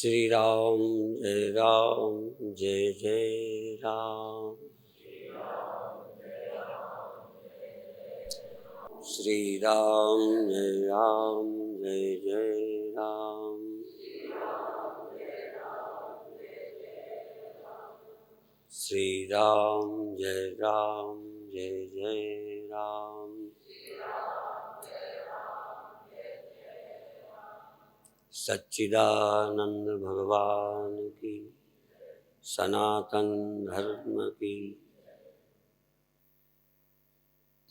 श्री राम जय जय राम। श्री राम जय जय राम। श्री राम जय जय राम। सच्चिदानंद भगवान की, सनातन धर्म की।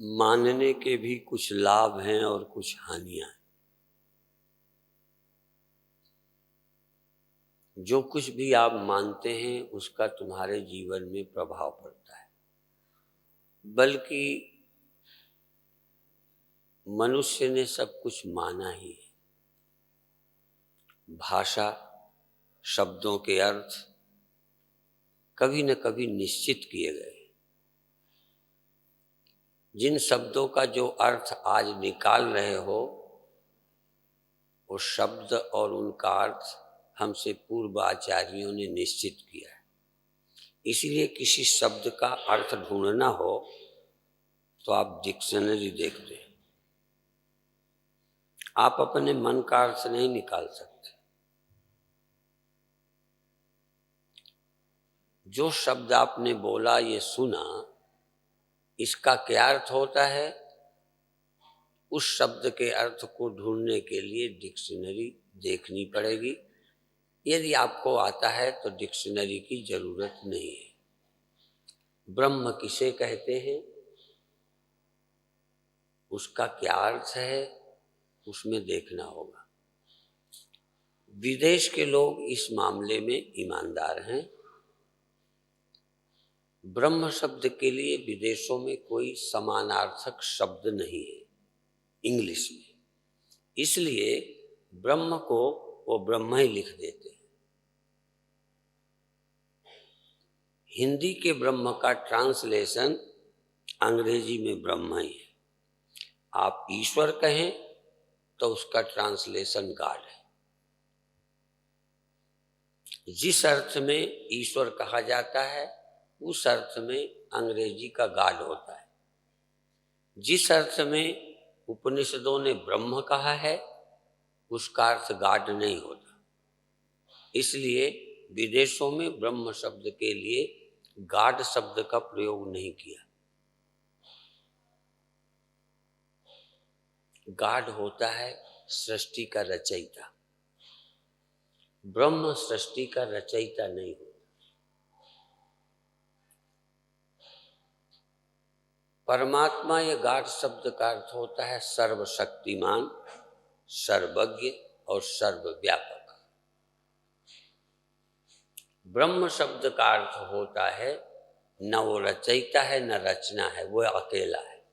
मानने के भी कुछ लाभ हैं और कुछ हानियां हैं। जो कुछ भी आप मानते हैं उसका तुम्हारे जीवन में प्रभाव पड़ता है। बल्कि मनुष्य ने सब कुछ माना ही है। भाषा, शब्दों के अर्थ कभी न कभी निश्चित किए गए। जिन शब्दों का जो अर्थ आज निकाल रहे हो, वो शब्द और उनका अर्थ हमसे पूर्व आचार्यों ने निश्चित किया है। इसलिए किसी शब्द का अर्थ ढूंढना हो तो आप डिक्शनरी देखते हैं। आप अपने मन का अर्थ नहीं निकाल सकते। जो शब्द आपने बोला, ये सुना, इसका क्या अर्थ होता है, उस शब्द के अर्थ को ढूंढने के लिए डिक्शनरी देखनी पड़ेगी। यदि आपको आता है तो डिक्शनरी की जरूरत नहीं है। ब्रह्म किसे कहते हैं, उसका क्या अर्थ है, उसमें देखना होगा। विदेश के लोग इस मामले में ईमानदार हैं। ब्रह्म शब्द के लिए विदेशों में कोई समानार्थक शब्द नहीं है इंग्लिश में। इसलिए ब्रह्म को वो ब्रह्म ही लिख देते हैं। हिंदी के ब्रह्म का ट्रांसलेशन अंग्रेजी में ब्रह्म ही है। आप ईश्वर कहें तो उसका ट्रांसलेशन गॉड है। जिस अर्थ में ईश्वर कहा जाता है, उस अर्थ में अंग्रेजी का गॉड होता है। जिस अर्थ में उपनिषदों ने ब्रह्म कहा है, उसका अर्थ गॉड नहीं होता। इसलिए विदेशों में ब्रह्म शब्द के लिए गॉड शब्द का प्रयोग नहीं किया। गॉड होता है सृष्टि का रचयिता। ब्रह्म सृष्टि का रचयिता नहीं होता। परमात्मा ये गॉड शब्द का अर्थ होता है सर्वशक्तिमान, सर्वज्ञ और सर्वव्यापक। ब्रह्म शब्द का अर्थ होता है न वो रचयिता है न रचना है, वो अकेला है।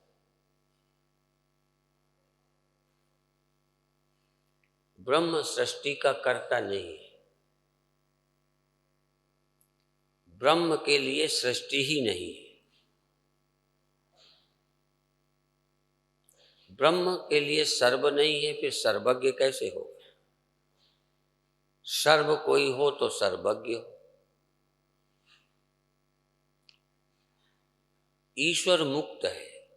ब्रह्म सृष्टि का कर्ता नहीं है। ब्रह्म के लिए सृष्टि ही नहीं है। ब्रह्म के लिए सर्व नहीं है, फिर सर्वज्ञ कैसे होगा? सर्व कोई हो तो सर्वज्ञ हो। ईश्वर मुक्त है।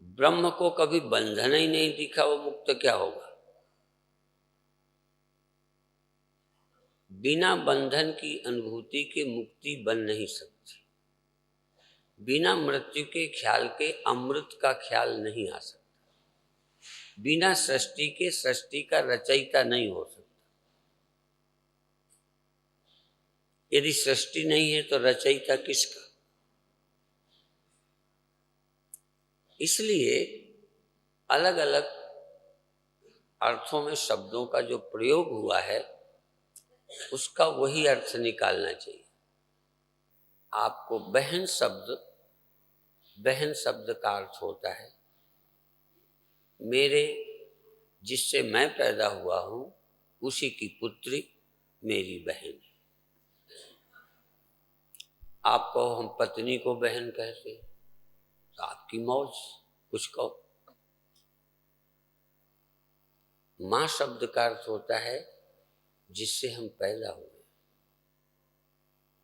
ब्रह्म को कभी बंधन ही नहीं दिखा, वो मुक्त क्या होगा? बिना बंधन की अनुभूति के मुक्ति बन नहीं सकती। बिना मृत्यु के ख्याल के अमृत का ख्याल नहीं आ सकता। बिना सृष्टि के सृष्टि का रचयिता नहीं हो सकता। यदि सृष्टि नहीं है तो रचयिता किसका? इसलिए अलग अलग अर्थों में शब्दों का जो प्रयोग हुआ है, उसका वही अर्थ निकालना चाहिए। आपको बहन शब्द का अर्थ होता है मेरे, जिससे मैं पैदा हुआ हूं, उसी की पुत्री मेरी बहन है। आप कहो हम पत्नी को बहन कहते हैं, तो आपकी मौज, कुछ कहो। मां शब्द का अर्थ होता है जिससे हम पैदा हुए,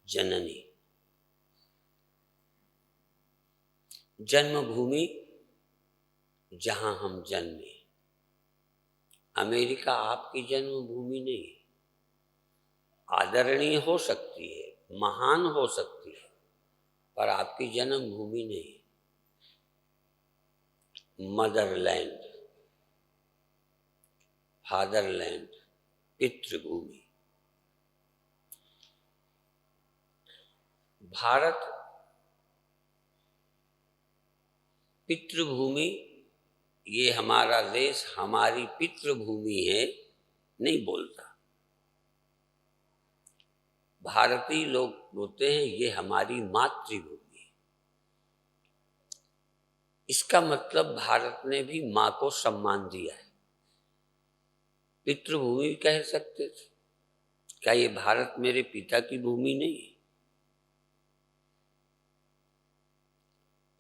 जननी। जन्मभूमि जहां हम जन्मे। अमेरिका आपकी जन्मभूमि नहीं है। आदरणीय हो सकती है, महान हो सकती है, पर आपकी जन्मभूमि नहीं। मदरलैंड, फादरलैंड, पितृभूमि। भारत पितृभूमि, ये हमारा देश हमारी पितृभूमि है नहीं बोलता। भारतीय लोग बोलते हैं ये हमारी मातृभूमि है। इसका मतलब भारत ने भी मां को सम्मान दिया है। पितृभूमि कह सकते थे, क्या ये भारत मेरे पिता की भूमि नहीं है?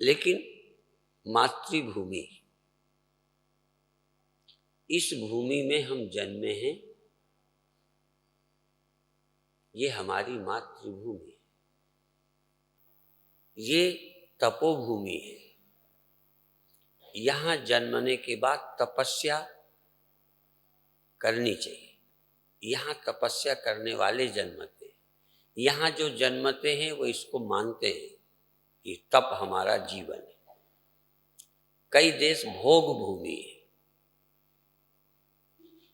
लेकिन मातृभूमि, इस भूमि में हम जन्मे हैं, ये हमारी मातृभूमि है। ये तपोभूमि है। यहां जन्मने के बाद तपस्या करनी चाहिए। यहाँ तपस्या करने वाले जन्मते हैं। यहाँ जो जन्मते हैं वो इसको मानते हैं कि तप हमारा जीवन है। कई देश भोग भूमि है,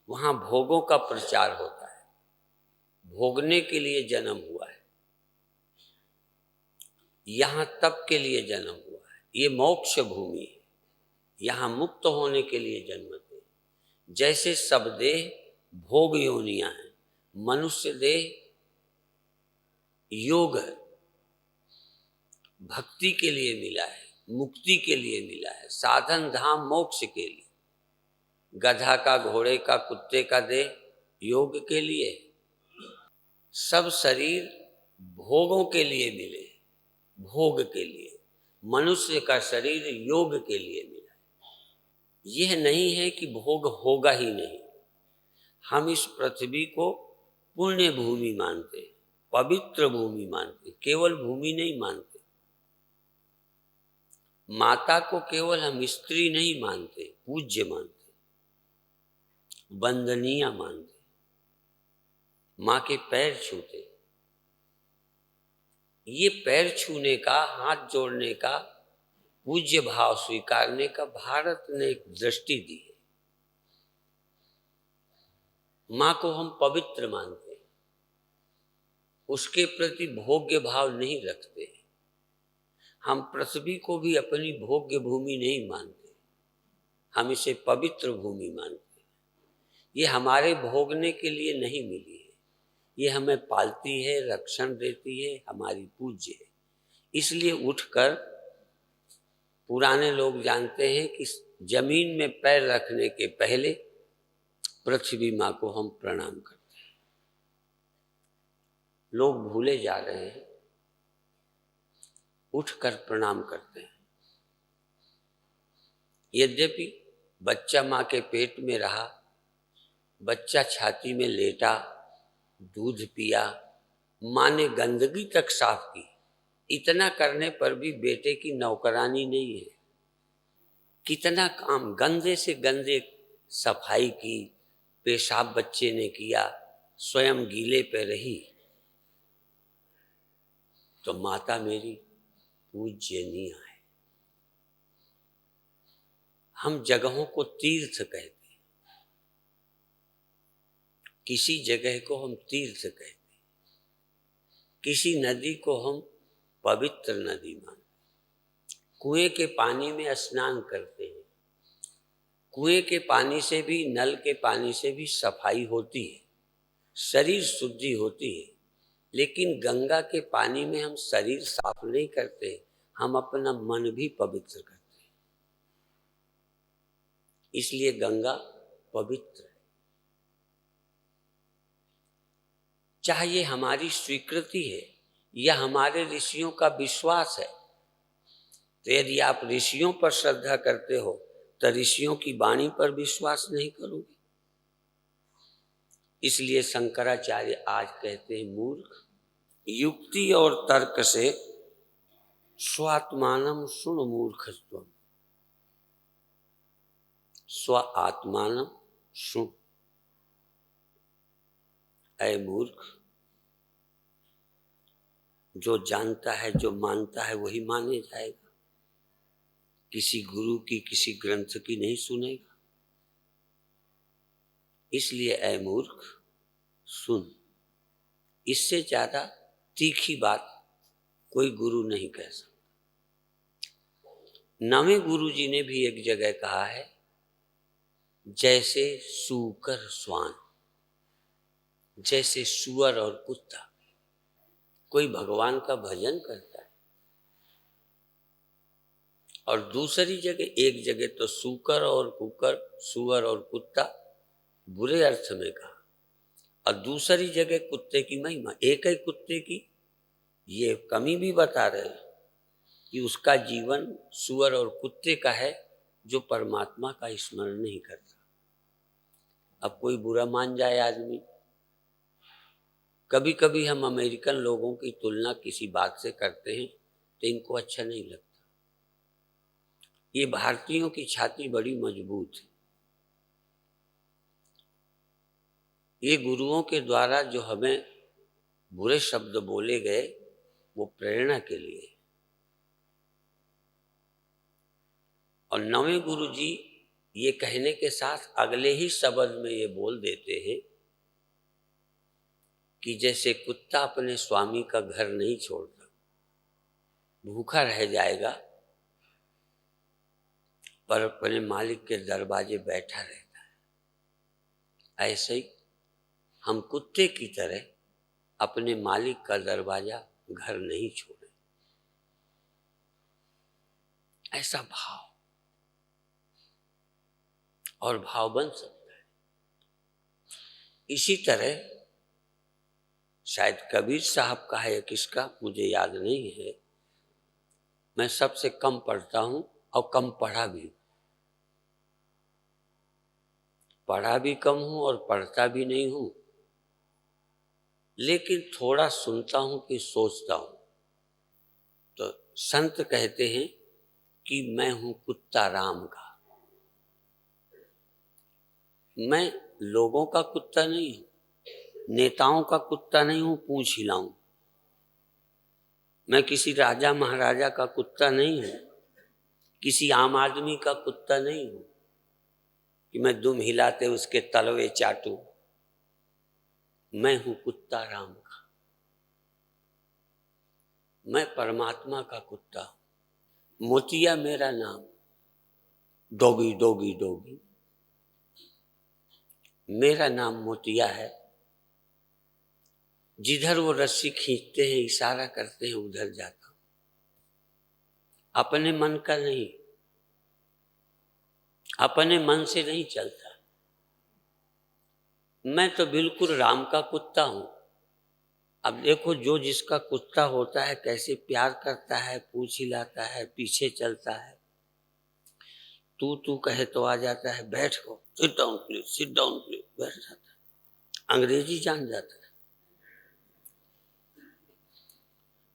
वहाँ भोगों का प्रचार होता है, भोगने के लिए जन्म हुआ है। यहाँ तप के लिए जन्म हुआ है, ये मोक्ष भूमि है, यहाँ मुक्त होने के लिए जन्मते हैं। जैसे सब देह भोग योनियां हैं, मनुष्य देह योग भक्ति के लिए मिला है, मुक्ति के लिए मिला है, साधन धाम मोक्ष के लिए। गधा का, घोड़े का, कुत्ते का देह योग के लिए। सब शरीर भोगों के लिए मिले, भोग के लिए। मनुष्य का शरीर योग के लिए मिला है। यह नहीं है कि भोग होगा ही नहीं। हम इस पृथ्वी को पुण्य भूमि मानते, पवित्र भूमि मानते, केवल भूमि नहीं मानते। माता को केवल हम स्त्री नहीं मानते, पूज्य मानते, वंदनीय मानते। माँ के पैर छूते। ये पैर छूने का, हाथ जोड़ने का, पूज्य भाव स्वीकारने का भारत ने एक दृष्टि दी है। माँ को हम पवित्र मानते हैं, उसके प्रति भोग्य भाव नहीं रखते। हम पृथ्वी को भी अपनी भोग्य भूमि नहीं मानते, हम इसे पवित्र भूमि मानते। ये हमारे भोगने के लिए नहीं मिली है, ये हमें पालती है, रक्षण देती है, हमारी पूज्य है। इसलिए उठकर पुराने लोग जानते हैं कि जमीन में पैर रखने के पहले पृथ्वी माँ को हम प्रणाम करते हैं। लोग भूले जा रहे हैं, उठकर प्रणाम करते हैं। यद्यपि बच्चा माँ के पेट में रहा, बच्चा छाती में लेटा, दूध पिया, माँ ने गंदगी तक साफ की, इतना करने पर भी बेटे की नौकरानी नहीं है। कितना काम गंदे से गंदे सफाई की, पेशाब बच्चे ने किया, स्वयं गीले पे रही, तो माता मेरी पूज्यनीय है। हम जगहों को तीर्थ कहते हैं, किसी जगह को हम तीर्थ कहते हैं, किसी नदी को हम पवित्र नदी मानते हैं। कुएं के पानी में स्नान करते हैं, कुएं के पानी से भी, नल के पानी से भी सफाई होती है, शरीर शुद्धि होती है। लेकिन गंगा के पानी में हम शरीर साफ नहीं करते, हम अपना मन भी पवित्र करते हैं। इसलिए गंगा पवित्र है। चाहे ये हमारी स्वीकृति है या हमारे ऋषियों का विश्वास है, तो यदि आप ऋषियों पर श्रद्धा करते हो तो ऋषियों की वाणी पर विश्वास नहीं करोगे। इसलिए शंकराचार्य आज कहते हैं मूर्ख, युक्ति और तर्क से स्वात्मानम सुन मूर्खस्त्वम, स्व आत्मानम सुन। ऐ मूर्ख, जो जानता है, जो मानता है वही माने जाएगा, किसी गुरु की, किसी ग्रंथ की नहीं सुनेगा। इसलिए ऐ मूर्ख सुन। इससे ज्यादा तीखी बात कोई गुरु नहीं कह सकता। नवे गुरु जी ने भी एक जगह कहा है, जैसे सूकर स्वान, जैसे सुअर और कुत्ता कोई भगवान का भजन करता है, और दूसरी जगह, एक जगह तो सूकर और कुकर, सुअर और कुत्ता बुरे अर्थ में कहा, और दूसरी जगह कुत्ते की महिमा। एक ही कुत्ते की ये कमी भी बता रहे हैं कि उसका जीवन सुअर और कुत्ते का है जो परमात्मा का स्मरण नहीं करता। अब कोई बुरा मान जाए आदमी, कभी कभी हम अमेरिकन लोगों की तुलना किसी बात से करते हैं तो इनको अच्छा नहीं लगता। ये भारतीयों की छाती बड़ी मजबूत है। ये गुरुओं के द्वारा जो हमें बुरे शब्द बोले गए वो प्रेरणा के लिए, और नवे गुरु जी ये कहने के साथ अगले ही शब्द में ये बोल देते हैं कि जैसे कुत्ता अपने स्वामी का घर नहीं छोड़ता, भूखा रह जाएगा पर अपने मालिक के दरवाजे बैठा रहता है, ऐसे ही हम कुत्ते की तरह अपने मालिक का दरवाजा घर नहीं छोड़े। ऐसा भाव और भाव बन सकता है। इसी तरह शायद कबीर साहब का है, किसका मुझे याद नहीं है। मैं सबसे कम पढ़ता हूं और कम पढ़ा भी, पढ़ा भी कम हूं और पढ़ता भी नहीं हूं, लेकिन थोड़ा सुनता हूं कि सोचता हूं। तो संत कहते हैं कि मैं हूं कुत्ता राम का। मैं लोगों का कुत्ता नहीं हूं, नेताओं का कुत्ता नहीं हूं पूंछ हिलाऊं। मैं किसी राजा महाराजा का कुत्ता नहीं हूं, किसी आम आदमी का कुत्ता नहीं हूं कि मैं दुम हिलाते उसके तलवे चाटूं। मैं हूं कुत्ता राम का, मैं परमात्मा का कुत्ता हूं। मोतिया मेरा नाम, डोगी डोगी डोगी, मेरा नाम मोतिया है। जिधर वो रस्सी खींचते हैं, इशारा करते हैं, उधर जाता हूं। अपने मन का नहीं, अपने मन से नहीं चलता। मैं तो बिल्कुल राम का कुत्ता हूं। अब देखो, जो जिसका कुत्ता होता है कैसे प्यार करता है, पूंछ हिलाता है, पीछे चलता है, तू कहे तो आ जाता है, बैठ को, sit down please, sit down please, बैठ जाता है। अंग्रेजी जान जाता है।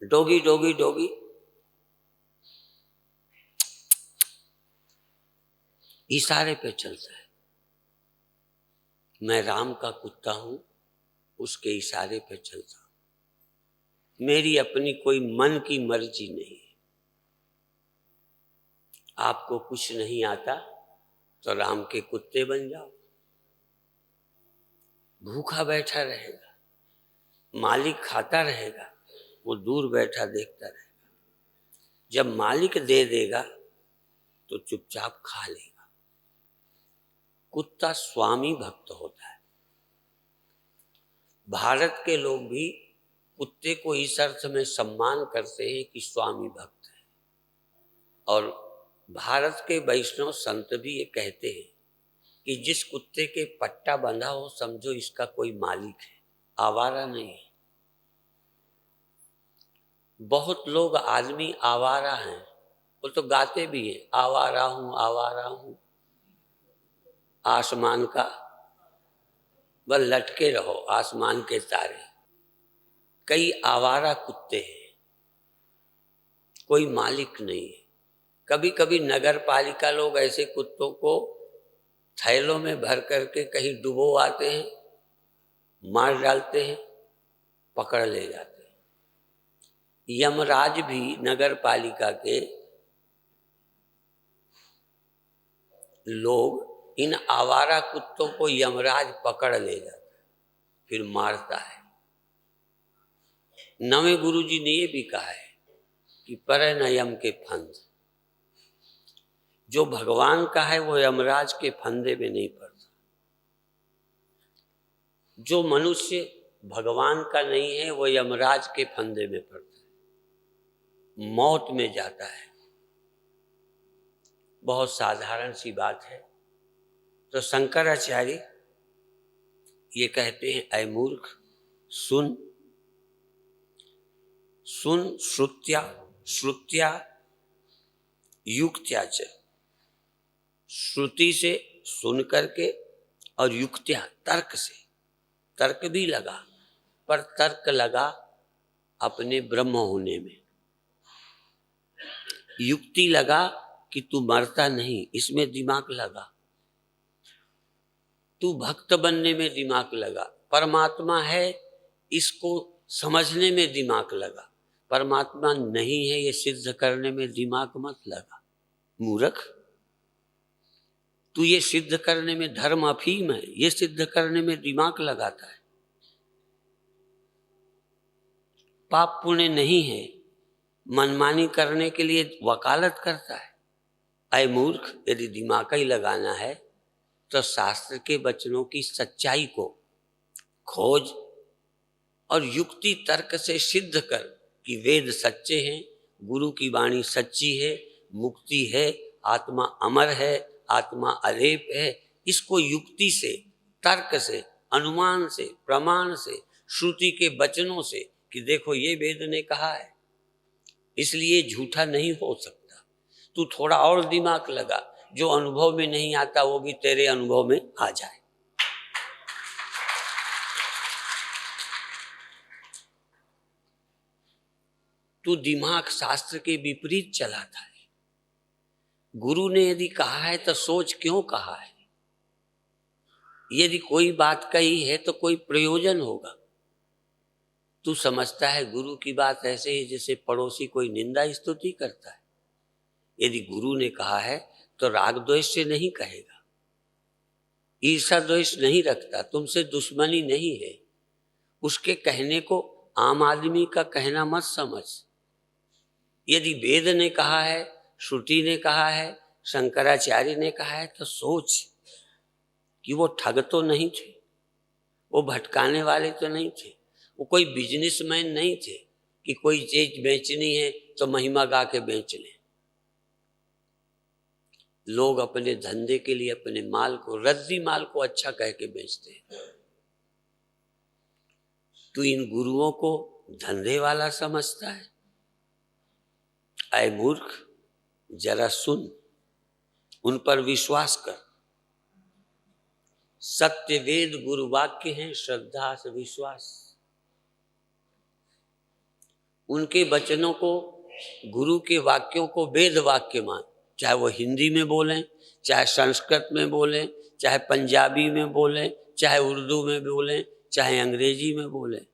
डोगी डोगी डोगी, इशारे पे चलता है। मैं राम का कुत्ता हूं, उसके इशारे पे चलता हूं। मेरी अपनी कोई मन की मर्जी नहीं है। आपको कुछ नहीं आता तो राम के कुत्ते बन जाओ। भूखा बैठा रहेगा, मालिक खाता रहेगा, वो दूर बैठा देखता रहेगा। जब मालिक दे देगा तो चुपचाप खा लेगा। कुत्ता स्वामी भक्त होता है। भारत के लोग भी कुत्ते को इस अर्थ में सम्मान करते हैं कि स्वामी भक्त है, और भारत के वैष्णव संत भी ये कहते हैं कि जिस कुत्ते के पट्टा बंधा हो समझो इसका कोई मालिक है, आवारा नहीं है। बहुत लोग आदमी आवारा हैं, वो तो गाते भी हैं, आवारा हूं आवारा हूं, आसमान का बस लटके रहो आसमान के तारे। कई आवारा कुत्ते हैं, कोई मालिक नहीं है। कभी कभी नगर पालिका लोग ऐसे कुत्तों को थैलों में भर करके कहीं डुबो आते हैं, मार डालते हैं, पकड़ ले जाते हैं। यमराज भी नगर पालिका के लोग इन आवारा कुत्तों को यमराज पकड़ ले जाता है, फिर मारता है। नवे गुरु जी ने ये भी कहा है कि परे न यम के फंद। जो भगवान का है वो यमराज के फंदे में नहीं पड़ता। जो मनुष्य भगवान का नहीं है वो यमराज के फंदे में पड़ता है, मौत में जाता है। बहुत साधारण सी बात है। तो शंकराचार्य ये कहते हैं, ऐ मूर्ख सुन, सुन श्रुत्या, श्रुत्या युक्त्या च। श्रुति से सुन करके और युक्त्या तर्क से। तर्क भी लगा, पर तर्क लगा अपने ब्रह्म होने में। युक्ति लगा कि तू मरता नहीं, इसमें दिमाग लगा। तू भक्त बनने में दिमाग लगा। परमात्मा है इसको समझने में दिमाग लगा। परमात्मा नहीं है ये सिद्ध करने में दिमाग मत लगा। मूर्ख, तू ये सिद्ध करने में, धर्म अफीम है, ये सिद्ध करने में दिमाग लगाता है। पाप पुण्य नहीं है, मनमानी करने के लिए वकालत करता है। ऐ मूर्ख, यदि दिमाग ही लगाना है तो शास्त्र के वचनों की सच्चाई को खोज और युक्ति तर्क से सिद्ध कर कि वेद सच्चे हैं, गुरु की वाणी सच्ची है, मुक्ति है, आत्मा अमर है, आत्मा अलेप है। इसको युक्ति से, तर्क से, अनुमान से, प्रमाण से, श्रुति के वचनों से कि देखो ये वेद ने कहा है, इसलिए झूठा नहीं हो सकता। तू थोड़ा और दिमाग लगा, जो अनुभव में नहीं आता वो भी तेरे अनुभव में आ जाए। तू दिमाग शास्त्र के विपरीत चलाता है। गुरु ने यदि कहा है तो सोच क्यों कहा है। यदि कोई बात कही है तो कोई प्रयोजन होगा। तू समझता है गुरु की बात ऐसे ही जैसे पड़ोसी कोई निंदा स्तुति करता है। यदि गुरु ने कहा है तो राग द्वेष से नहीं कहेगा, ईर्षा द्वेष नहीं रखता, तुमसे दुश्मनी नहीं है। उसके कहने को आम आदमी का कहना मत समझ। यदि वेद ने कहा है, श्रुति ने कहा है, शंकराचार्य ने कहा है तो सोच कि वो ठग तो नहीं थे, वो भटकाने वाले तो नहीं थे, वो कोई बिजनेसमैन नहीं थे कि कोई चीज बेचनी है तो महिमा गा के बेच लें। लोग अपने धंधे के लिए अपने माल को, रद्दी माल को अच्छा कह के बेचते हैं। तू इन गुरुओं को धंधे वाला समझता है। ऐ मूर्ख, जरा सुन, उन पर विश्वास कर। सत्य वेद गुरु वाक्य हैं, श्रद्धा से विश्वास। उनके वचनों को, गुरु के वाक्यों को वेद वाक्य मान। चाहे वो हिंदी में बोलें, चाहे संस्कृत में बोलें, चाहे पंजाबी में बोलें, चाहे उर्दू में बोलें, चाहे अंग्रेजी में बोलें।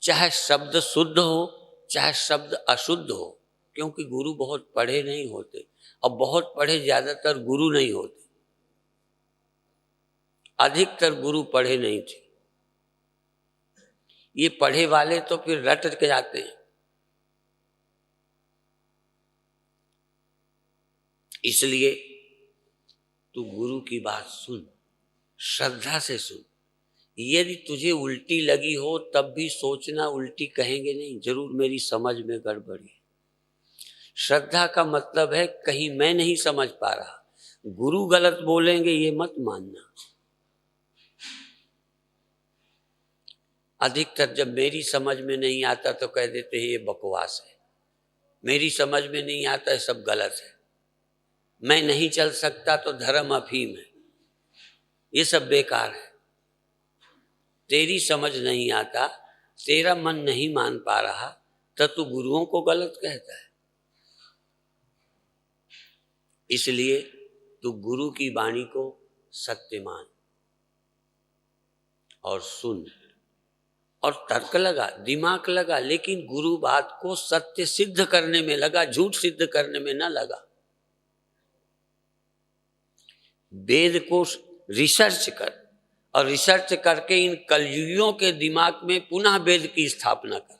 चाहे शब्द शुद्ध हो, चाहे शब्द अशुद्ध हो, क्योंकि गुरु बहुत पढ़े नहीं होते। और बहुत पढ़े ज्यादातर गुरु नहीं होते। अधिकतर गुरु पढ़े नहीं थे। ये पढ़े वाले तो फिर रट के जाते हैं। इसलिए तू गुरु की बात सुन, श्रद्धा से सुन। यदि तुझे उल्टी लगी हो तब भी सोचना उल्टी कहेंगे नहीं, जरूर मेरी समझ में गड़बड़ी। श्रद्धा का मतलब है कहीं मैं नहीं समझ पा रहा, गुरु गलत बोलेंगे ये मत मानना। अधिकतर जब मेरी समझ में नहीं आता तो कह देते हैं ये बकवास है, मेरी समझ में नहीं आता है, सब गलत है, मैं नहीं चल सकता तो धर्म अफीम है, ये सब बेकार है। तेरी समझ नहीं आता, तेरा मन नहीं मान पा रहा, तो तू गुरुओं को गलत कहता है। इसलिए तू गुरु की वाणी को सत्य मान और सुन, और तर्क लगा, दिमाग लगा, लेकिन गुरु बात को सत्य सिद्ध करने में लगा, झूठ सिद्ध करने में न लगा। वेद को रिसर्च कर, और रिसर्च करके इन कलयुगियों के दिमाग में पुनः वेद की स्थापना कर।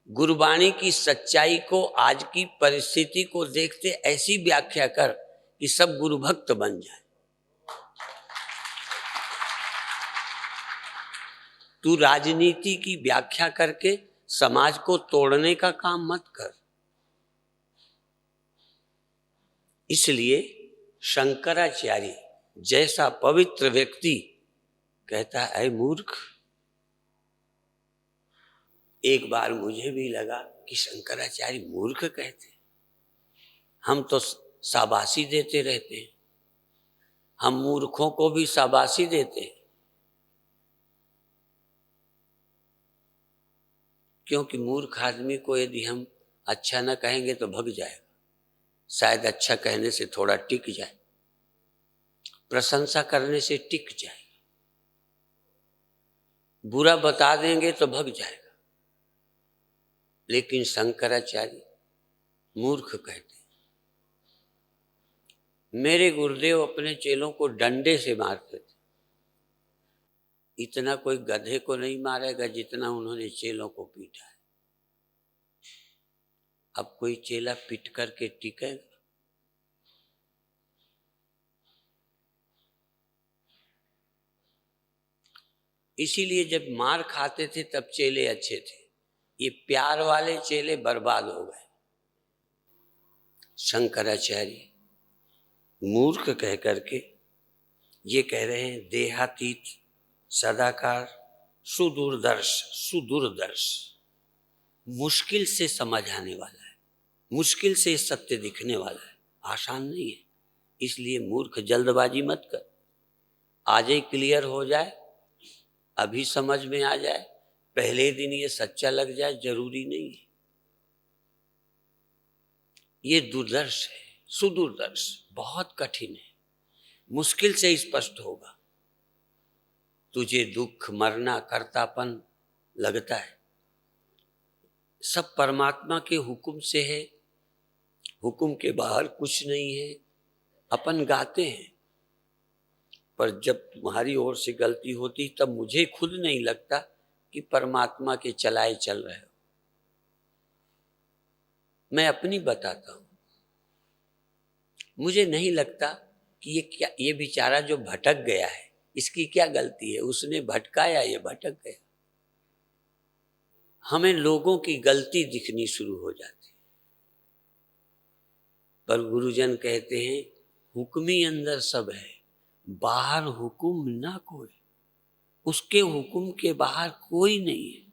गुरुवाणी की सच्चाई को आज की परिस्थिति को देखते ऐसी व्याख्या कर कि सब गुरु भक्त बन जाए। तू राजनीति की व्याख्या करके समाज को तोड़ने का काम मत कर। इसलिए शंकराचार्य जैसा पवित्र व्यक्ति कहता है, मूर्ख। एक बार मुझे भी लगा कि शंकराचार्य मूर्ख कहते, हम तो शाबाशी देते रहते हैं, हम मूर्खों को भी शाबाशी देते हैं, क्योंकि मूर्ख आदमी को यदि हम अच्छा न कहेंगे तो भग जाएगा, शायद अच्छा कहने से थोड़ा टिक जाए, प्रशंसा करने से टिक जाएगा, बुरा बता देंगे तो भग जाएगा। लेकिन शंकराचार्य मूर्ख कहते। मेरे गुरुदेव अपने चेलों को डंडे से मारते थे। इतना कोई गधे को नहीं मारेगा जितना उन्होंने चेलों को पीटा है। अब कोई चेला पीट करके टिकेगा? इसीलिए जब मार खाते थे तब चेले अच्छे थे, ये प्यार वाले चेले बर्बाद हो गए। शंकराचार्य मूर्ख कह करके ये कह रहे हैं, देहातीत, सदाकार, सुदूरदर्श, मुश्किल से समझ आने वाला है, मुश्किल से सत्य दिखने वाला है, आसान नहीं है। इसलिए मूर्ख जल्दबाजी मत कर, आज ही क्लियर हो जाए, अभी समझ में आ जाए, पहले दिन ये सच्चा लग जाए, जरूरी नहीं है। ये दूरदर्श है, सुदूरदर्श, बहुत कठिन है, मुश्किल से स्पष्ट होगा। तुझे दुख, मरना, कर्तापन लगता है, सब परमात्मा के हुक्म से है, हुक्म के बाहर कुछ नहीं है। अपन गाते हैं, पर जब तुम्हारी ओर से गलती होती तब मुझे खुद नहीं लगता कि परमात्मा के चलाए चल रहे हो। मैं अपनी बताता हूं, मुझे नहीं लगता कि ये बेचारा जो भटक गया है, इसकी क्या गलती है, उसने भटकाया, ये भटक गया। हमें लोगों की गलती दिखनी शुरू हो जाती है, पर गुरुजन कहते हैं, हुक्मी अंदर सब है, बाहर हुक्म ना कोई। उसके हुक्म के बाहर कोई नहीं है।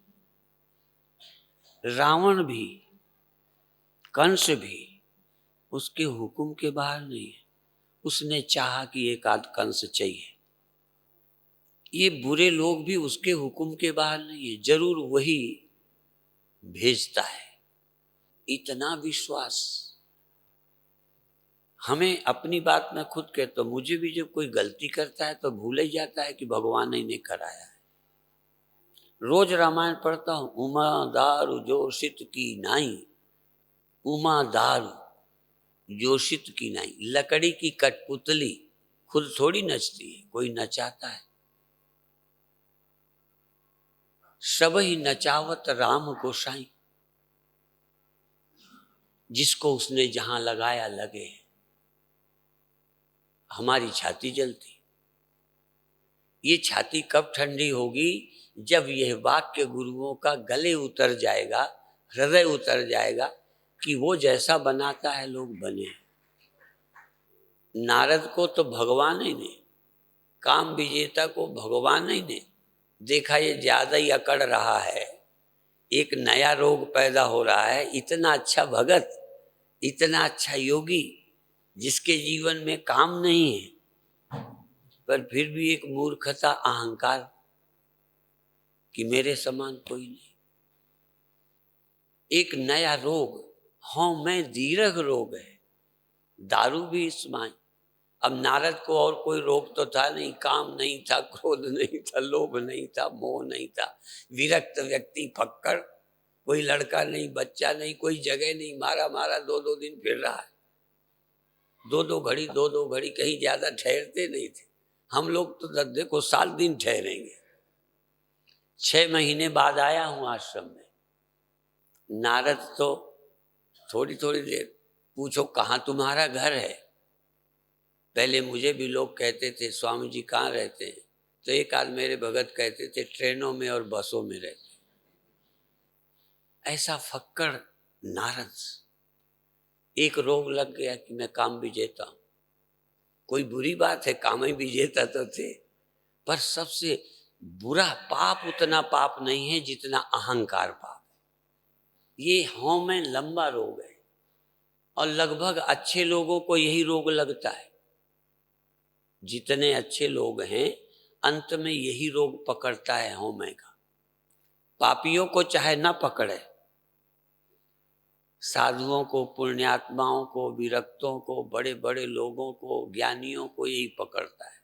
रावण भी, कंस भी उसके हुक्म के बाहर नहीं है। उसने चाहा कि एक आध कंस चाहिए। ये बुरे लोग भी उसके हुक्म के बाहर नहीं है, जरूर वही भेजता है। इतना विश्वास हमें अपनी बात में खुद के, तो मुझे भी जब कोई गलती करता है तो भूल ही जाता है कि भगवान ही ने कराया है। रोज रामायण पढ़ता हूं, उमा दारू जोशित की नाई, उमा दारू जोशित की नाई। लकड़ी की कठपुतली खुद थोड़ी नचती है, कोई नचाता है। सब ही नचावत राम गोसाई, जिसको उसने जहां लगाया लगे। हमारी छाती जलती, ये छाती कब ठंडी होगी? जब यह वाक्य गुरुओं का गले उतर जाएगा, हृदय उतर जाएगा कि वो जैसा बनाता है लोग बने। नारद को तो भगवान ही ने, काम विजेता को भगवान ही ने देखा ये ज्यादा ही अकड़ रहा है, एक नया रोग पैदा हो रहा है। इतना अच्छा भगत, इतना अच्छा योगी, जिसके जीवन में काम नहीं है, पर फिर भी एक मूर्खता, अहंकार कि मेरे समान कोई नहीं। एक नया रोग, हाँ मैं दीर्घ रोग है, दारू भी इसमें। अब नारद को और कोई रोग तो था नहीं, काम नहीं था, क्रोध नहीं था, लोभ नहीं था, मोह नहीं था, विरक्त व्यक्ति, फक्कड़, कोई लड़का नहीं, बच्चा नहीं, कोई जगह नहीं, मारा मारा 2-2 दिन फिर रहा है, 2-2 घड़ी कहीं ज्यादा ठहरते नहीं थे। हम लोग तो देखो 7 दिन ठहरेंगे। 6 महीने बाद आया हूं आश्रम में। नारद तो थोड़ी थोड़ी देर, पूछो कहाँ तुम्हारा घर है। पहले मुझे भी लोग कहते थे स्वामी जी कहाँ रहते हैं, तो एक आध मेरे भगत कहते थे ट्रेनों में और बसों में रहते। ऐसा फक्कड़ नारद, एक रोग लग गया कि मैं काम विजेता हूं। कोई बुरी बात है, काम ही विजेता तो थे, पर सबसे बुरा पाप उतना पाप नहीं है जितना अहंकार पाप। ये हाँ में लंबा रोग है और लगभग अच्छे लोगों को यही रोग लगता है। जितने अच्छे लोग हैं अंत में यही रोग पकड़ता है होमे का। पापियों को चाहे ना पकड़े, साधुओं को, पुण्यात्माओं को, विरक्तों को, बड़े बड़े लोगों को, ज्ञानियों को यही पकड़ता है।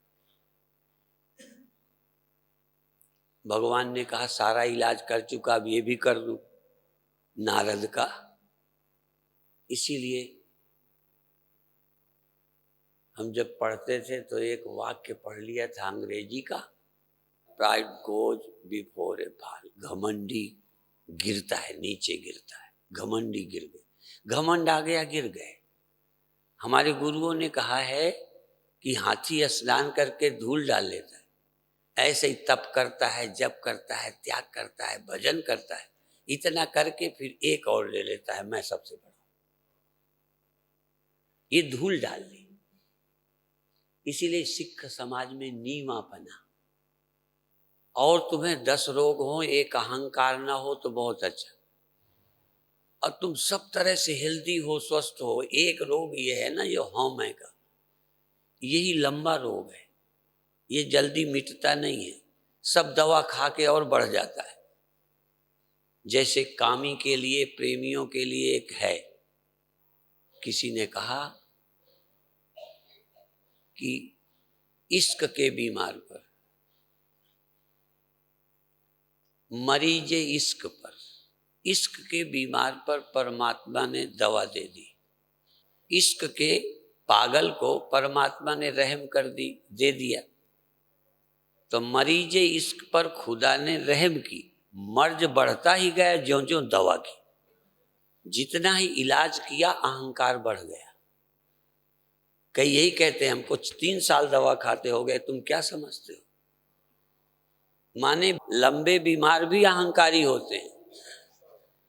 भगवान ने कहा सारा इलाज कर चुका, अब ये भी कर दूं नारद का। इसीलिए हम जब पढ़ते थे तो एक वाक्य पढ़ लिया था अंग्रेजी का, pride goes before A fall. घमंडी गिरता है, नीचे गिरता है, घमंडी गिर गए, घमंड आ गया गिर गए। हमारे गुरुओं ने कहा है कि हाथी स्नान करके धूल डाल लेता है, ऐसे ही तप करता है, जप करता है, त्याग करता है, भजन करता है, इतना करके फिर एक और ले लेता है मैं सबसे बड़ा। ये धूल डाल ली। इसीलिए सिख समाज में नीवापना। और तुम्हें 10 रोग हो, एक अहंकार ना हो तो बहुत अच्छा, और तुम सब तरह से हेल्दी हो, स्वस्थ हो। एक रोग ये है ना, ये हौमे का, यही लंबा रोग है, ये जल्दी मिटता नहीं है, सब दवा खा के और बढ़ जाता है। जैसे कामी के लिए, प्रेमियों के लिए एक है, किसी ने कहा कि इश्क के बीमार पर, मरीज इश्क पर, इश्क के बीमार पर परमात्मा ने दवा दे दी। इश्क के पागल को परमात्मा ने रहम कर दी, दे दिया। तो मरीज इश्क पर खुदा ने रहम की, मर्ज बढ़ता ही गया ज्यों ज्यों दवा की। जितना ही इलाज किया अहंकार बढ़ गया। कई यही कहते हैं हमको 3 साल दवा खाते हो गए, तुम क्या समझते हो। माने लंबे बीमार भी अहंकारी होते हैं।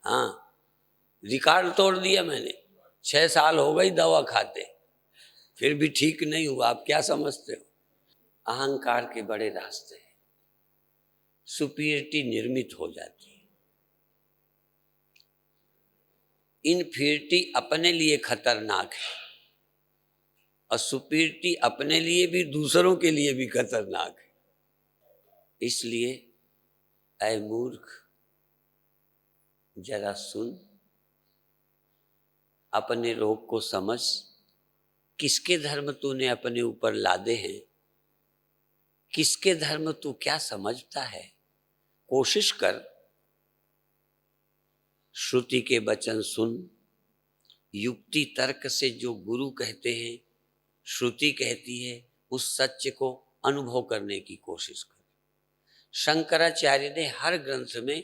हाँ, रिकॉर्ड तोड़ दिया मैंने, 6 साल हो गई दवा खाते, फिर भी ठीक नहीं हुआ। आप क्या समझते हो। अहंकार के बड़े रास्ते हैं, सुपीरियरिटी निर्मित हो जाती है। इनफीरियरिटी अपने लिए खतरनाक है, और सुपीरियरिटी अपने लिए भी, दूसरों के लिए भी खतरनाक है। इसलिए ऐ मूर्ख, जरा सुन, अपने रोग को समझ, किसके धर्म तूने अपने ऊपर लादे हैं, किसके धर्म तू क्या समझता है। कोशिश कर, श्रुति के वचन सुन, युक्ति तर्क से जो गुरु कहते हैं, श्रुति कहती है, उस सत्य को अनुभव करने की कोशिश कर। शंकराचार्य ने हर ग्रंथ में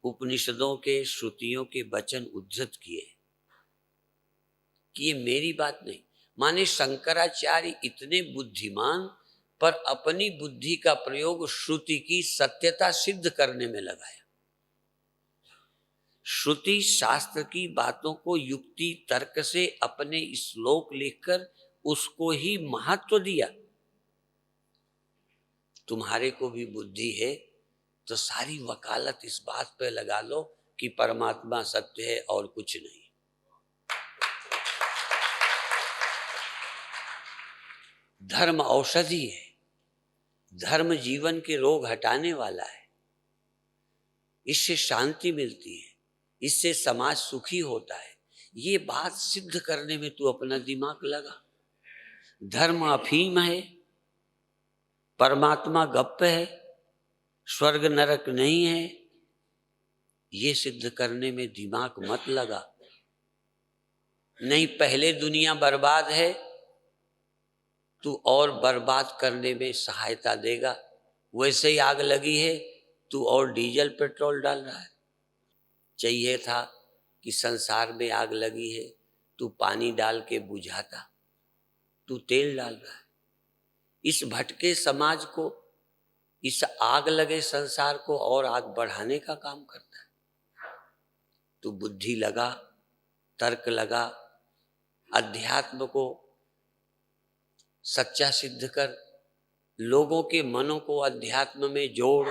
उपनिषदों के, श्रुतियों के वचन उद्धृत किए कि ये मेरी बात नहीं। माने शंकराचार्य इतने बुद्धिमान, पर अपनी बुद्धि का प्रयोग श्रुति की सत्यता सिद्ध करने में लगाया। श्रुति शास्त्र की बातों को युक्ति तर्क से अपने श्लोक लिखकर उसको ही महत्व दिया। तुम्हारे को भी बुद्धि है तो सारी वकालत इस बात पे लगा लो कि परमात्मा सत्य है और कुछ नहीं। धर्म औषधि है, धर्म जीवन के रोग हटाने वाला है, इससे शांति मिलती है, इससे समाज सुखी होता है। ये बात सिद्ध करने में तू अपना दिमाग लगा। धर्म अफीम है, परमात्मा गप्प है, स्वर्ग नरक नहीं है, ये सिद्ध करने में दिमाग मत लगा। नहीं पहले दुनिया बर्बाद है, तू और बर्बाद करने में सहायता देगा। वैसे ही आग लगी है, तू और डीजल पेट्रोल डाल रहा है। चाहिए था कि संसार में आग लगी है, तू पानी डाल के बुझाता, तू तेल डाल रहा है। इस भटके समाज को, इस आग लगे संसार को और आग बढ़ाने का काम करता है। तू बुद्धि लगा, तर्क लगा, अध्यात्म को सच्चा सिद्ध कर, लोगों के मनों को अध्यात्म में जोड़,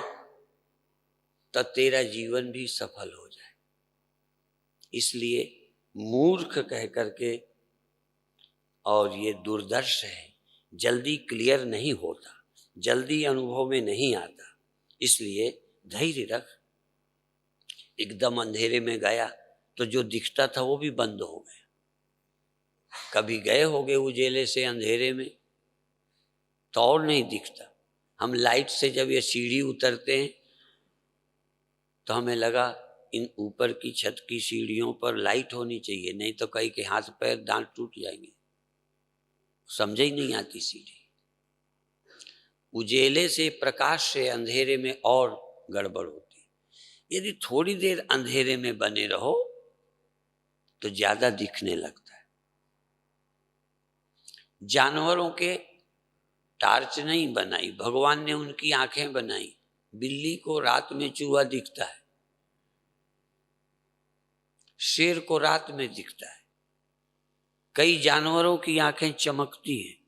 तो तेरा जीवन भी सफल हो जाए। इसलिए मूर्ख कह करके, और ये दुर्दर्श है, जल्दी क्लियर नहीं होता, जल्दी अनुभव में नहीं आता। इसलिए धैर्य रख। एकदम अंधेरे में गया तो जो दिखता था वो भी बंद हो गया। कभी गए होगे उजेले से अंधेरे में तो और नहीं दिखता। हम लाइट से जब ये सीढ़ी उतरते हैं तो हमें लगा इन ऊपर की छत की सीढ़ियों पर लाइट होनी चाहिए, नहीं तो कहीं के हाथ पैर दांत टूट जाएंगे। समझ ही नहीं आती सीढ़ी। उजेले से, प्रकाश से अंधेरे में और गड़बड़ होती। यदि थोड़ी देर अंधेरे में बने रहो तो ज्यादा दिखने लगता है। जानवरों के टार्च नहीं बनाई, भगवान ने उनकी आंखें बनाई। बिल्ली को रात में चूहा दिखता है, शेर को रात में दिखता है। कई जानवरों की आंखें चमकती हैं,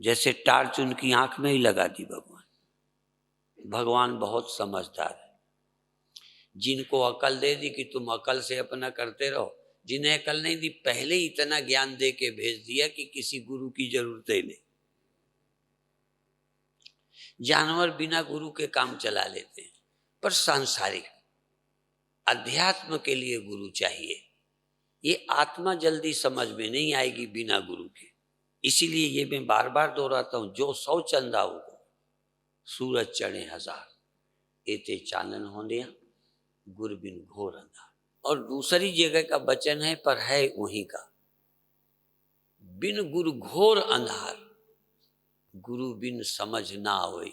जैसे टार्च उनकी आंख में ही लगा दी भगवान। भगवान बहुत समझदार है। जिनको अकल दे दी कि तुम अकल से अपना करते रहो, जिन्हें अकल नहीं दी पहले ही इतना ज्ञान दे के भेज दिया कि किसी गुरु की जरूरत ही नहीं। जानवर बिना गुरु के काम चला लेते हैं, पर सांसारिक अध्यात्म के लिए गुरु चाहिए। ये आत्मा जल्दी समझ में नहीं आएगी बिना गुरु के। इसीलिए ये मैं बार बार दोहराता हूं, जो 100 चंदा हो सूरज चढ़े 1000, एते चानन होने गुरु बिन घोर अंधार। और दूसरी जगह का वचन है, पर है वहीं का, बिन गुरु घोर अंधार, गुरु बिन समझ ना होई,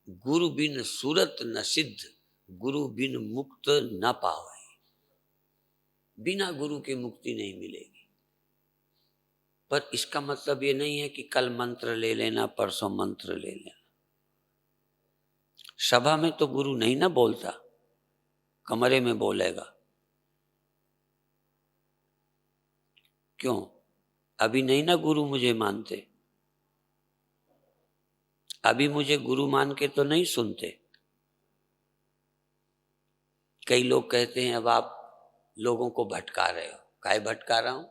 गुरु बिन सूरत न सिद्ध, गुरु बिन मुक्त न पावे। बिना गुरु के मुक्ति नहीं मिलेगी। पर इसका मतलब ये नहीं है कि कल मंत्र ले लेना, परसों मंत्र ले लेना। सभा में तो गुरु नहीं ना बोलता, कमरे में बोलेगा। क्यों? अभी नहीं ना गुरु मुझे मानते, अभी मुझे गुरु मान के तो नहीं सुनते। कई लोग कहते हैं अब आप लोगों को भटका रहे हो। काहे भटका रहा हूं?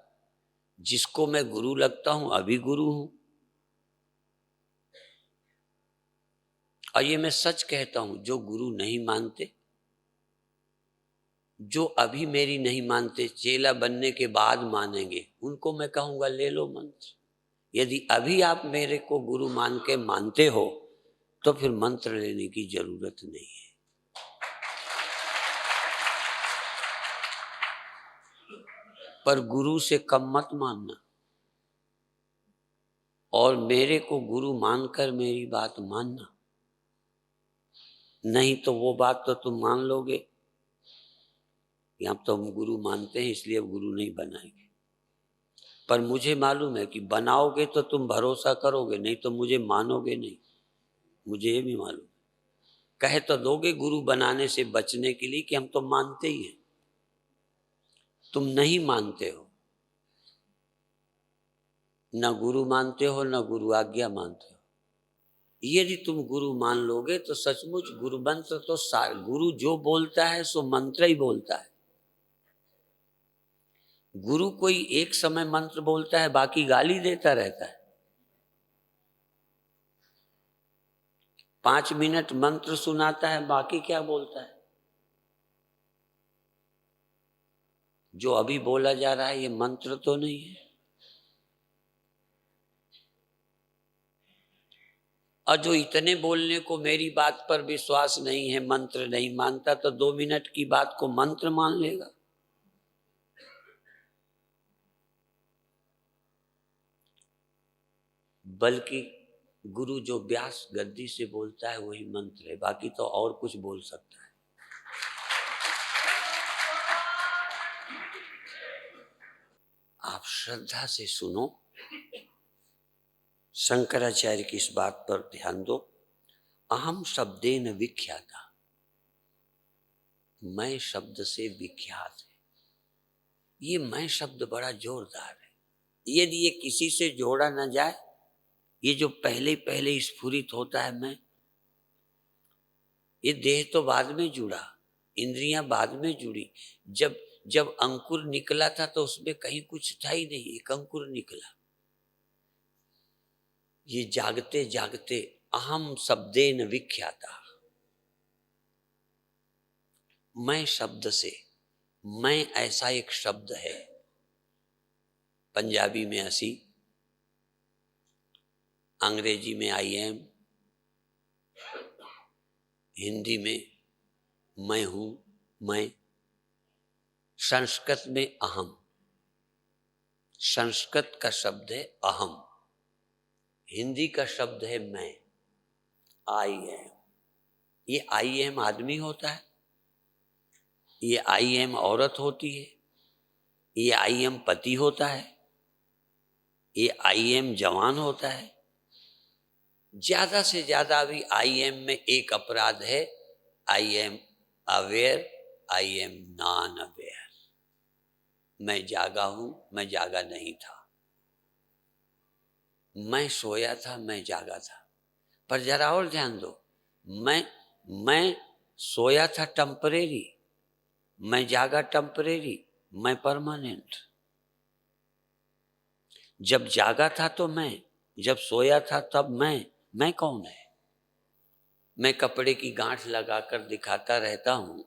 जिसको मैं गुरु लगता हूं अभी गुरु हूं। और ये मैं सच कहता हूं, जो गुरु नहीं मानते, जो अभी मेरी नहीं मानते, चेला बनने के बाद मानेंगे, उनको मैं कहूंगा ले लो मंत्र। यदि अभी आप मेरे को गुरु मान के मानते हो तो फिर मंत्र लेने की जरूरत नहीं है। पर गुरु से कम मत मानना, और मेरे को गुरु मानकर मेरी बात मानना। नहीं तो वो बात तो तुम मान लोगे, यहाँ तो हम गुरु मानते हैं इसलिए गुरु नहीं बनाएंगे। पर मुझे मालूम है कि बनाओगे तो तुम भरोसा करोगे, नहीं तो मुझे मानोगे नहीं। मुझे ये भी मालूम। कहे तो दोगे गुरु बनाने से बचने के लिए कि हम तो मानते ही हैं। तुम नहीं मानते हो, ना गुरु मानते हो, ना गुरु आज्ञा मानते हो। यदि तुम गुरु मान लोगे तो सचमुच गुरु मंत्र तो गुरु जो बोलता है सो मंत्र ही बोलता है। गुरु कोई एक समय मंत्र बोलता है, बाकी गाली देता रहता है। 5 मिनट मंत्र सुनाता है, बाकी क्या बोलता है? जो अभी बोला जा रहा है ये मंत्र तो नहीं है। और जो इतने बोलने को मेरी बात पर विश्वास नहीं है, मंत्र नहीं मानता, तो 2 मिनट की बात को मंत्र मान लेगा। बल्कि गुरु जो व्यास गद्दी से बोलता है वही मंत्र है, बाकी तो और कुछ बोल सकता है। आप श्रद्धा से सुनो, शंकराचार्य की इस बात पर ध्यान दो। अहम शब्देन विख्याता, मैं शब्द से विख्यात है। ये मैं शब्द बड़ा जोरदार है। यदि ये किसी से जोड़ा न जाए, ये जो पहले पहले स्फुरित होता है मैं, ये देह तो बाद में जुड़ा, इंद्रियां बाद में जुड़ी। जब जब अंकुर निकला था तो उसमें कहीं कुछ था ही नहीं, एक अंकुर निकला। ये जागते जागते अहम शब्देन विख्याता, मैं शब्द से, मैं ऐसा एक शब्द है। पंजाबी में असी, अंग्रेजी में आई एम, हिंदी में मैं हूं, मैं, संस्कृत में अहम। संस्कृत का शब्द है अहम, हिंदी का शब्द है मैं, आई एम। ये आई एम आदमी होता है, ये आई एम औरत होती है, ये आई एम पति होता है, ये आई एम जवान होता है। ज्यादा से ज्यादा अभी आई एम में एक अपराध है, I am aware, I am non aware. मैं जागा हूं, मैं जागा नहीं था। मैं सोया था, मैं जागा था। पर जरा और ध्यान दो, मैं सोया था टेम्परेरी, मैं जागा टेम्परेरी, मैं परमानेंट। जब जागा था तो मैं, जब सोया था तब मैं कौन है? मैं कपड़े की गांठ लगाकर दिखाता रहता हूं,